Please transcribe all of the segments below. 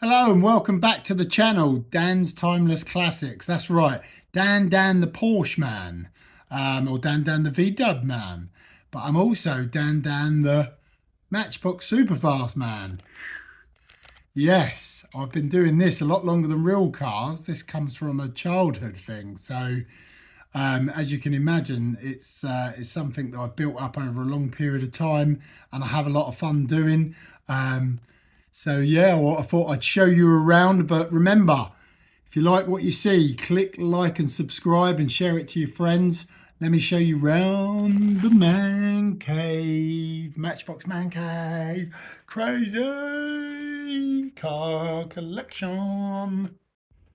Hello and welcome back to the channel, Dan's Timeless Classics. That's right, Dan the Porsche man, or Dan the V-Dub man. But I'm also Dan the Matchbox Superfast man. Yes, I've been doing this a lot longer than real cars. This comes from a childhood thing. So as you can imagine, it's something that I've built up over a long period of time and I have a lot of fun doing. So yeah, well, I thought I'd show you around, but remember, if you like what you see, click like and subscribe and share it to your friends. Let me show you round the man cave, Matchbox man cave, crazy car collection.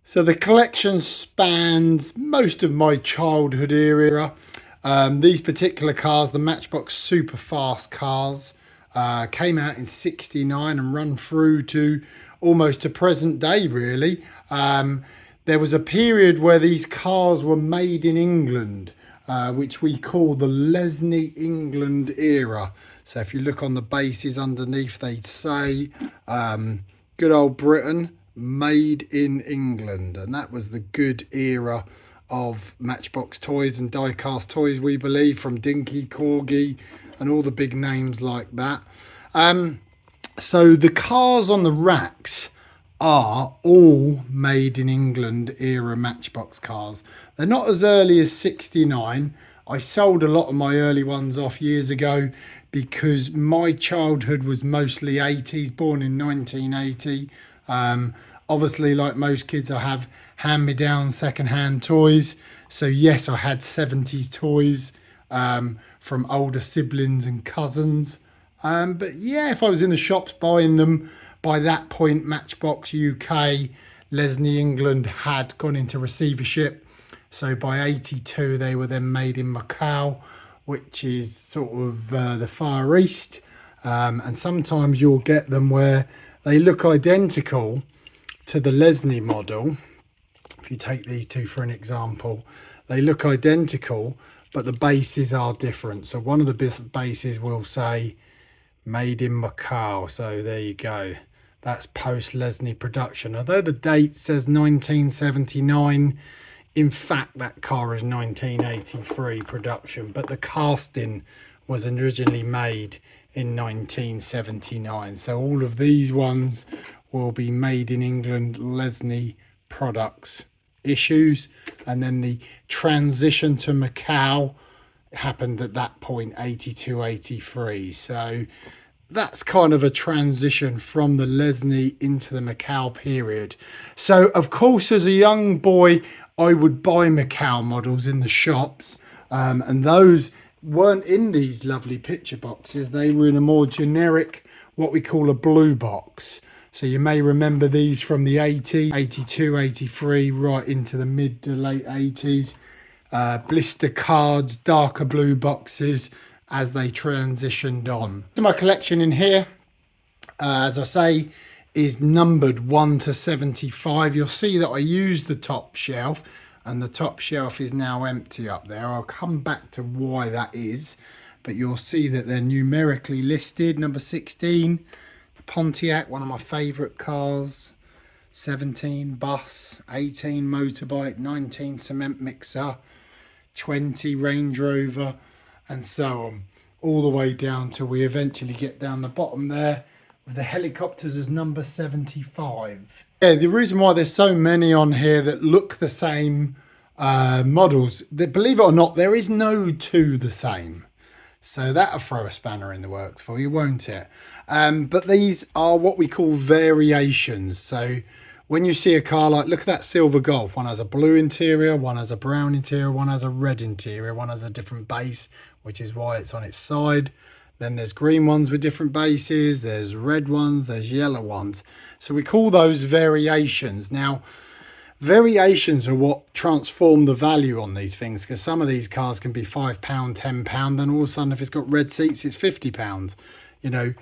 So the collection spans most of my childhood era. These particular cars, the Matchbox super fast cars, came out in '69 and run through to almost to present day, really. There was a period where these cars were made in England, which we call the Lesney England era. So if you look on the bases underneath, they say good old Britain, made in England. And that was the good era of Matchbox toys and diecast toys, we believe, from Dinky, Corgi and all the big names like that. So the cars on the racks are all made in England era Matchbox cars. They're not as early as '69. I sold a lot of my early ones off years ago because my childhood was mostly '80s, born in 1980. Obviously, like most kids, I have hand-me-down second-hand toys. So yes, I had '70s toys from older siblings and cousins. But yeah, if I was in the shops buying them, by that point, Matchbox UK, Lesney England had gone into receivership. So by '82, they were then made in Macau, which is sort of the Far East. And sometimes you'll get them where they look identical to the Lesney model. If you take these two for an example, they look identical, but the bases are different. So one of the bases will say made in Macau. So there you go. That's post Lesney production. Although the date says 1979, in fact, that car is 1983 production, but the casting was originally made in 1979. So all of these ones will be made in England Lesney products issues, and then the transition to Macau happened at that point, 82, 83. So that's kind of a transition from the Lesney into the Macau period. So of course, as a young boy, I would buy Macau models in the shops, and those weren't in these lovely picture boxes. They were in a more generic, what we call a blue box. So you may remember these from the 80s, 82, 83, right into the mid to late 80s. Blister cards, darker blue boxes as they transitioned on. So my collection in here, as I say, is numbered 1 to 75. You'll see that I used the top shelf, and the top shelf is now empty up there. I'll come back to why that is, but you'll see that they're numerically listed. Number 16, Pontiac, one of my favourite cars. 17, bus. 18, motorbike. 19, cement mixer. 20, Range Rover, and so on, all the way down till we eventually get down the bottom there with the helicopters as number 75. Yeah, the reason why there's so many on here that look the same models, that, believe it or not, there is no two the same. So that'll throw a spanner in the works for you, won't it? But these are what we call variations. So when you see a car like, look at that silver Golf, one has a blue interior, one has a brown interior, one has a red interior, one has a different base, which is why it's on its side. Then there's green ones with different bases, there's red ones, there's yellow ones. So we call those variations. Now, variations are what transform the value on these things, because some of these cars can be £5, £10, then all of a sudden if it's got red seats, it's £50. You know,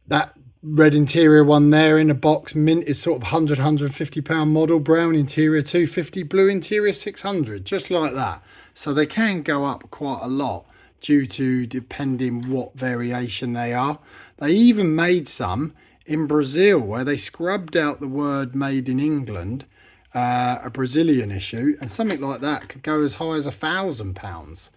that red interior one there in a box mint is sort of £100, £150 model, brown interior 250, blue interior 600, just like that. So they can go up quite a lot due to depending what variation they are. They even made some in Brazil, where they scrubbed out the word made in England, a Brazilian issue, and something like that could go as high as £1,000.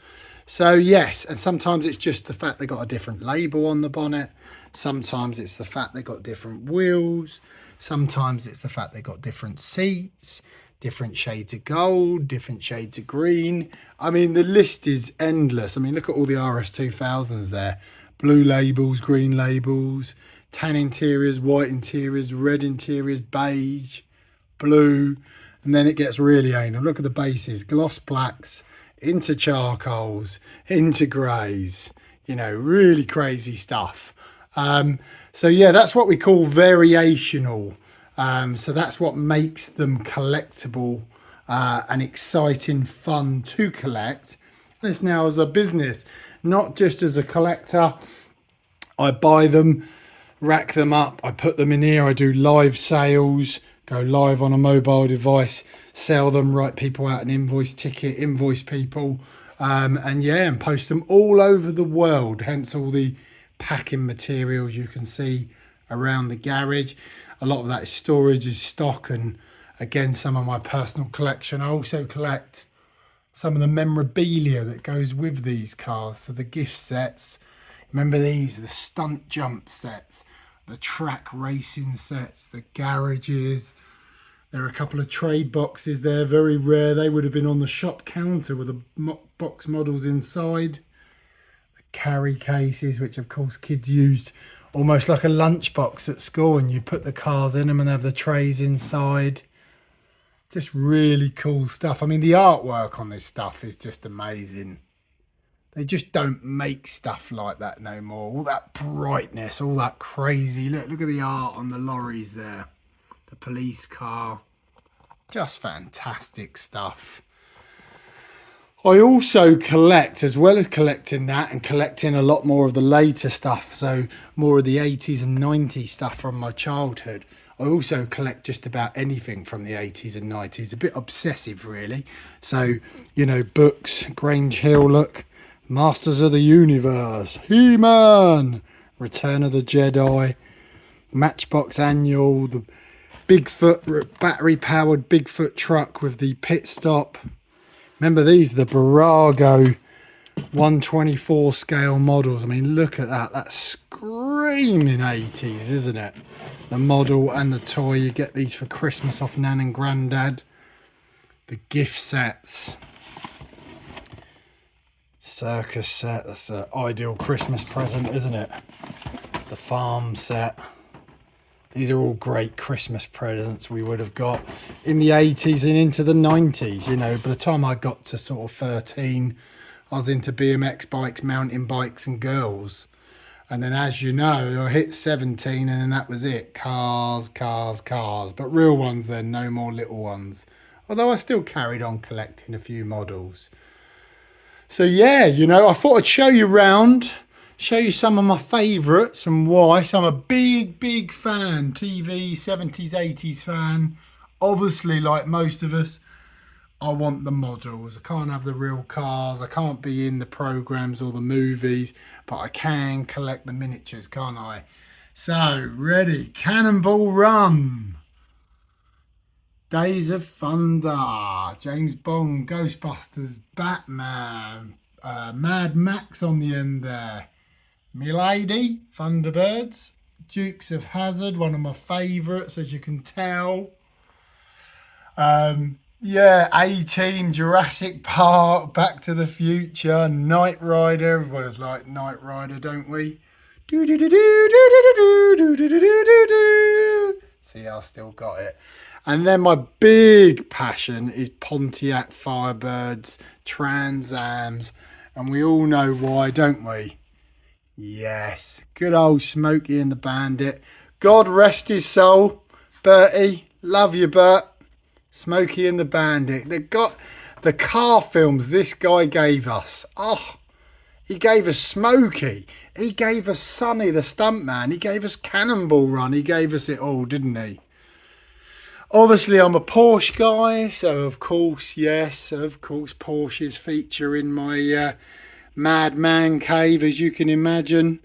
So yes, and sometimes it's just the fact they got a different label on the bonnet. Sometimes it's the fact they got different wheels. Sometimes it's the fact they got different seats, different shades of gold, different shades of green. I mean, the list is endless. I mean, look at all the RS2000s there. Blue labels, green labels, tan interiors, white interiors, red interiors, beige, blue. And then it gets really anal. Look at the bases, gloss blacks, into charcoals, into greys, you know, really crazy stuff. So yeah, that's what we call variational. So that's what makes them collectible and exciting, fun to collect. This now as a business, not just as a collector. I buy them, rack them up, I put them in here, I do live sales, go live on a mobile device, sell them, write people out an invoice ticket, invoice people, and yeah, and post them all over the world, hence all the packing materials you can see around the garage. A lot of that is storage, is stock, and again, some of my personal collection. I also collect some of the memorabilia that goes with these cars, so the gift sets. Remember these, the stunt jump sets, the track racing sets, the garages. There are a couple of trade boxes there, very rare. They would have been on the shop counter with the box models inside. The carry cases, which of course kids used almost like a lunchbox at school, and you put the cars in them and have the trays inside. Just really cool stuff. I mean, the artwork on this stuff is just amazing. They just don't make stuff like that no more. All that brightness, all that crazy. Look at the art on the lorries there. The police car. Just fantastic stuff. I also collect, as well as collecting that and collecting a lot more of the later stuff, so more of the 80s and 90s stuff from my childhood. I also collect just about anything from the 80s and 90s, a bit obsessive really. So, you know, books, Grange Hill, look, Masters of the Universe, He-Man, Return of the Jedi, Matchbox Annual, the Bigfoot, battery-powered Bigfoot truck with the pit stop. Remember these, the Barago 124 scale models. I mean, look at that. That's screaming 80s, isn't it? The model and the toy. You get these for Christmas off Nan and Grandad. The gift sets. Circus set. That's an ideal Christmas present, isn't it? The farm set. These are all great Christmas presents we would have got in the 80s and into the 90s. You know, by the time I got to sort of 13, I was into BMX bikes, mountain bikes and girls. And then, as you know, I hit 17 and then that was it. Cars, cars, cars. But real ones then, no more little ones. Although I still carried on collecting a few models. So yeah, you know, I thought I'd show you around. Show you some of my favourites and why. So I'm a big fan, TV, 70s, 80s fan. Obviously, like most of us, I want the models. I can't have the real cars. I can't be in the programmes or the movies, but I can collect the miniatures, can't I? So, ready, Cannonball Run. Days of Thunder, James Bond, Ghostbusters, Batman, Mad Max on the end there. Milady, Thunderbirds, Dukes of Hazzard, one of my favourites, as you can tell. Yeah, A-Team, Jurassic Park, Back to the Future, Knight Rider. Everybody's like Knight Rider, don't we? See, I still got it. And then my big passion is Pontiac Firebirds, Trans Ams, and we all know why, don't we? Yes, good old Smokey and the Bandit. God rest his soul. Bertie, love you, Bert. Smokey and the Bandit. They got the car films this guy gave us. Oh, he gave us Smokey. He gave us Sonny the Stuntman. He gave us Cannonball Run. He gave us it all, didn't he? Obviously, I'm a Porsche guy, so of course, yes, of course, Porsches feature in my madman cave, as you can imagine.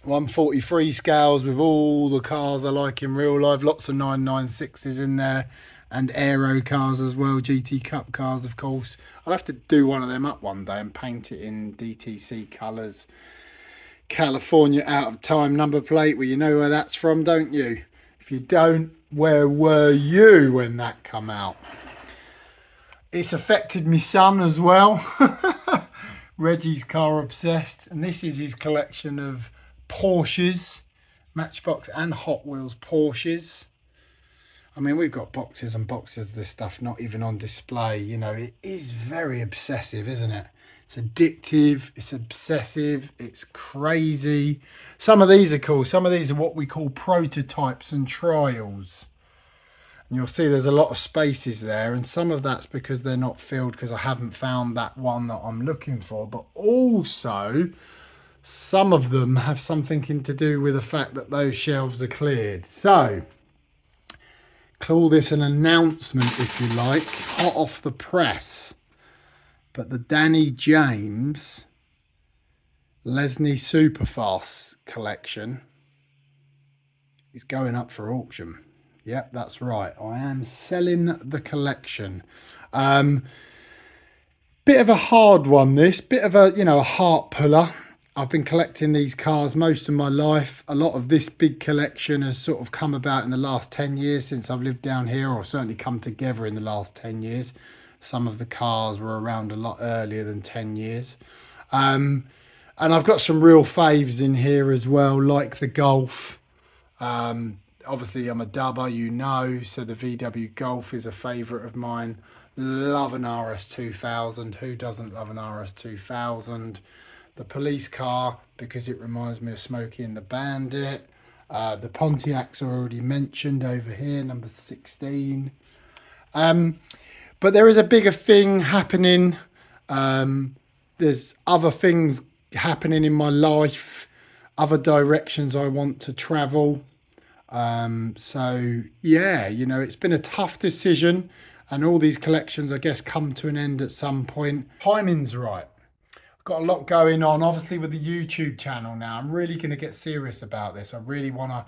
143 scales with all the cars I like in real life. Lots of 996s in there and aero cars as well. GT Cup cars, of course. I'll have to do one of them up one day and paint it in DTC colours. California out of time number plate. Well, you know where that's from, don't you? If you don't, where were you when that come out? It's affected my son as well. Reggie's car obsessed, and this is his collection of Porsches, Matchbox and Hot Wheels Porsches. I mean, we've got boxes and boxes of this stuff not even on display. You know, it is very obsessive, isn't it? It's addictive, it's obsessive, it's crazy. Some of these are cool. Some of these are what we call prototypes and trials. And you'll see there's a lot of spaces there, and some of that's because they're not filled because I haven't found that one that I'm looking for. But also, some of them have something to do with the fact that those shelves are cleared. So, call this an announcement if you like, hot off the press. But the Danny James Lesney Superfast collection is going up for auction. Yep, that's right. I am selling the collection. Bit of a hard one, this. Bit of a, a heart puller. I've been collecting these cars most of my life. A lot of this big collection has sort of come about in the last 10 years since I've lived down here, or certainly come together in the last 10 years. Some of the cars were around a lot earlier than 10 years. And I've got some real faves in here as well, like the Golf. Obviously, I'm a dubber, you know, so the VW Golf is a favourite of mine. Love an RS2000. Who doesn't love an RS2000? The police car, because it reminds me of Smokey and the Bandit. The Pontiacs are already mentioned over here, number 16. But there is a bigger thing happening. There's other things happening in my life, other directions I want to travel. So yeah, it's been a tough decision, and all these collections, I guess, come to an end at some point. Timing's right. I've got a lot going on, obviously, with the YouTube channel now. I'm really going to get serious about this. I really want to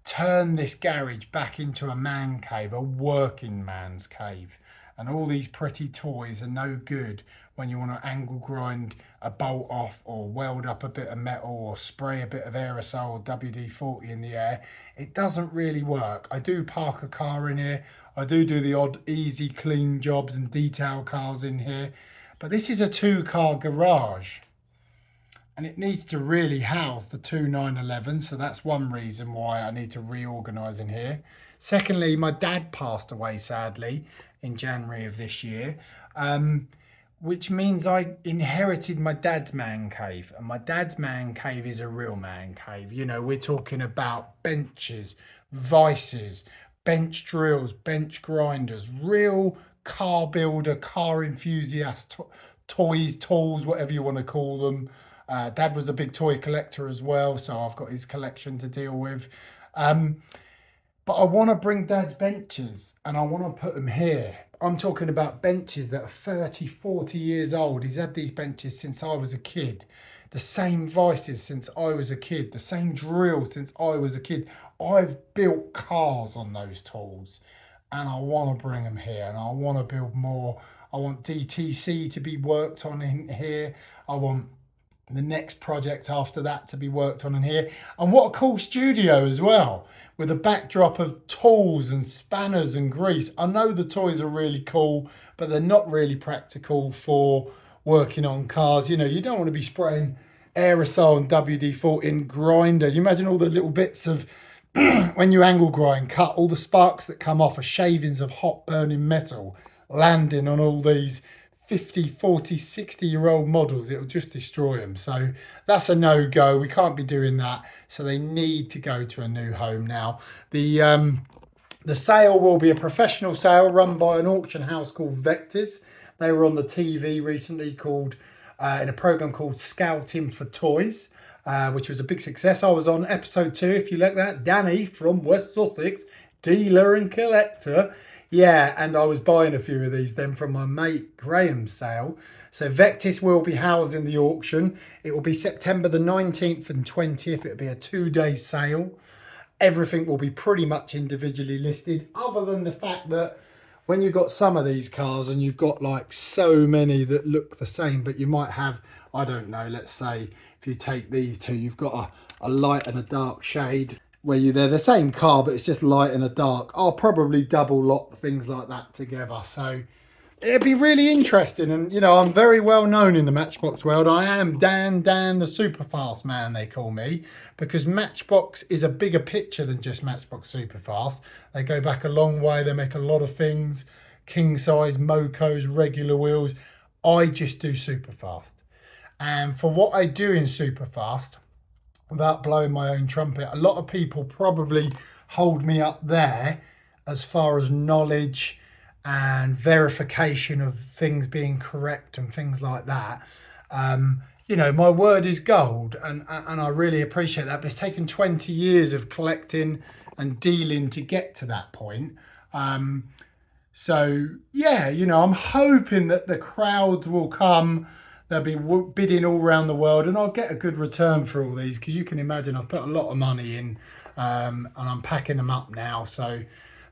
turn this garage back into a man cave, a working man's cave. And all these pretty toys are no good when you want to angle grind a bolt off, or weld up a bit of metal, or spray a bit of aerosol or WD-40 in the air. It doesn't really work. I do park a car in here. I do the odd easy clean jobs and detail cars in here. But this is a 2-car garage, and it needs to really house the two 911s. So that's one reason why I need to reorganise in here. Secondly, my dad passed away, sadly, in January of this year, which means I inherited my dad's man cave. And my dad's man cave is a real man cave. We're talking about benches, vices, bench drills, bench grinders, real car builder, car enthusiast, toys, tools, whatever you want to call them. Dad was a big toy collector as well, so I've got his collection to deal with. But I want to bring Dad's benches, and I want to put them here. I'm talking about benches that are 30, 40 years old. He's had these benches since I was a kid. The same vices since I was a kid. The same drills since I was a kid. I've built cars on those tools, and I want to bring them here, and I want to build more. I want DTC to be worked on in here. I want the next project after that to be worked on in here. And what a cool studio as well, with a backdrop of tools and spanners and grease. I know the toys are really cool, but they're not really practical for working on cars. You don't want to be spraying aerosol and WD-40 in grinder. You imagine all the little bits of when you angle grind, cut, all the sparks that come off are shavings of hot burning metal landing on all these 50, 40, 60-year-old models. It'll just destroy them. So that's a no-go. We can't be doing that. So they need to go to a new home now. The sale will be a professional sale run by an auction house called Vectors. They were on the TV recently in a program called Scouting for Toys, which was a big success. I was on episode 2, if you like that. Danny from West Sussex dealer and collector. Yeah, and I was buying a few of these then from my mate Graham's sale. So Vectis will be housing the auction. It will be September the 19th and 20th. It'll be a 2-day sale. Everything will be pretty much individually listed, other than the fact that when you've got some of these cars and you've got like so many that look the same, but you might have, I don't know, let's say if you take these two, you've got a light and a dark shade where they're the same car, but it's just light and a dark. I'll probably double lot things like that together. So it'd be really interesting. And, you know, I'm very well known in the Matchbox world. I am Dan the Superfast man, they call me, because Matchbox is a bigger picture than just Matchbox Superfast. They go back a long way. They make a lot of things, king size, mocos, regular wheels. I just do Superfast. And for what I do in Superfast, without blowing my own trumpet, a lot of people probably hold me up there as far as knowledge and verification of things being correct and things like that. You know, my word is gold, and I really appreciate that, but it's taken 20 years of collecting and dealing to get to that point. So yeah, you know, I'm hoping that the crowds will come. They'll be bidding all around the world, and I'll get a good return for all these, because you can imagine I've put a lot of money in, and I'm packing them up now. So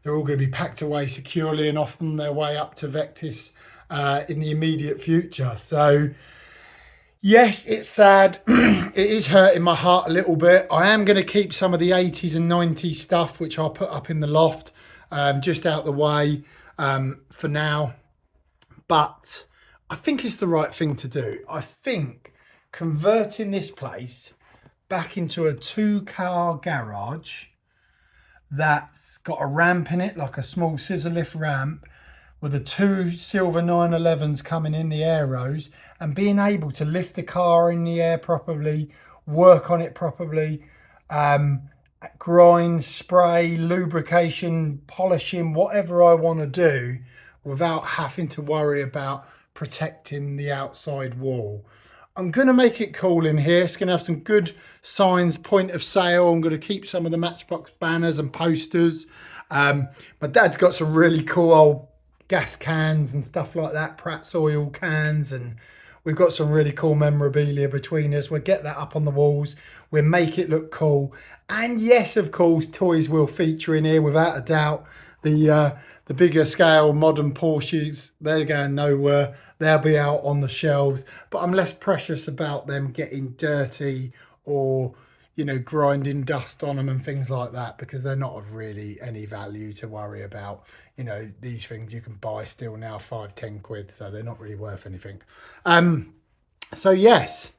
they're all going to be packed away securely and off on their way up to Vectis in the immediate future. So yes, it's sad. It is hurting my heart a little bit. I am going to keep some of the 80s and 90s stuff, which I'll put up in the loft, just out the way for now. But I think it's the right thing to do. I think converting this place back into a 2-car garage that's got a ramp in it, like a small scissor lift ramp, with the 2 silver 911s coming in, the aeros, and being able to lift the car in the air properly, work on it properly, grind, spray, lubrication, polishing, whatever I want to do, without having to worry about protecting the outside wall. I'm going to make it cool in here. It's going to have some good signs, point of sale. I'm going to keep some of the Matchbox banners and posters. My dad's got some really cool old gas cans and stuff like that, Pratt's oil cans, and we've got some really cool memorabilia between us. We'll get that up on the walls. We'll make it look cool. And yes, of course, toys will feature in here without a doubt. The bigger scale modern Porsches, they're going nowhere. They'll be out on the shelves, but I'm less precious about them getting dirty or, you know, grinding dust on them and things like that, because they're not of really any value to worry about. You know, these things you can buy still now, 5-10 quid, so they're not really worth anything. So yes,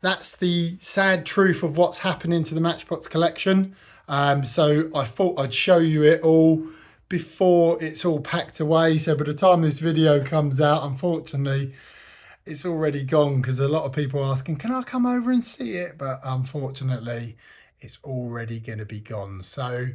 that's the sad truth of what's happening to the Matchbox collection. So I thought I'd show you it all before it's all packed away. So by the time this video comes out, unfortunately, it's already gone, because a lot of people are asking, can I come over and see it? But unfortunately, it's already going to be gone. So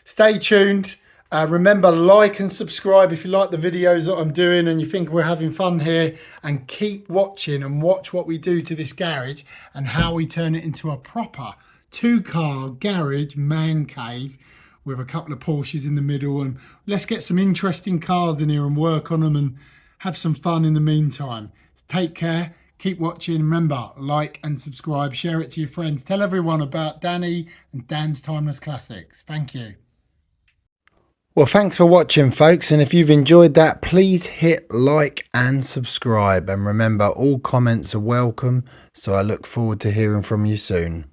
stay tuned. Remember, like and subscribe if you like the videos that I'm doing and you think we're having fun here, and keep watching and watch what we do to this garage and how we turn it into a proper 2-car garage man cave with a couple of Porsches in the middle. And let's get some interesting cars in here and work on them and have some fun in the meantime. Take care, keep watching. Remember, like and subscribe, share it to your friends, tell everyone about Danny and Dan's Timeless Classics. Thank you. Well, thanks for watching, folks, and if you've enjoyed that, please hit like and subscribe, and remember, all comments are welcome, so I look forward to hearing from you soon.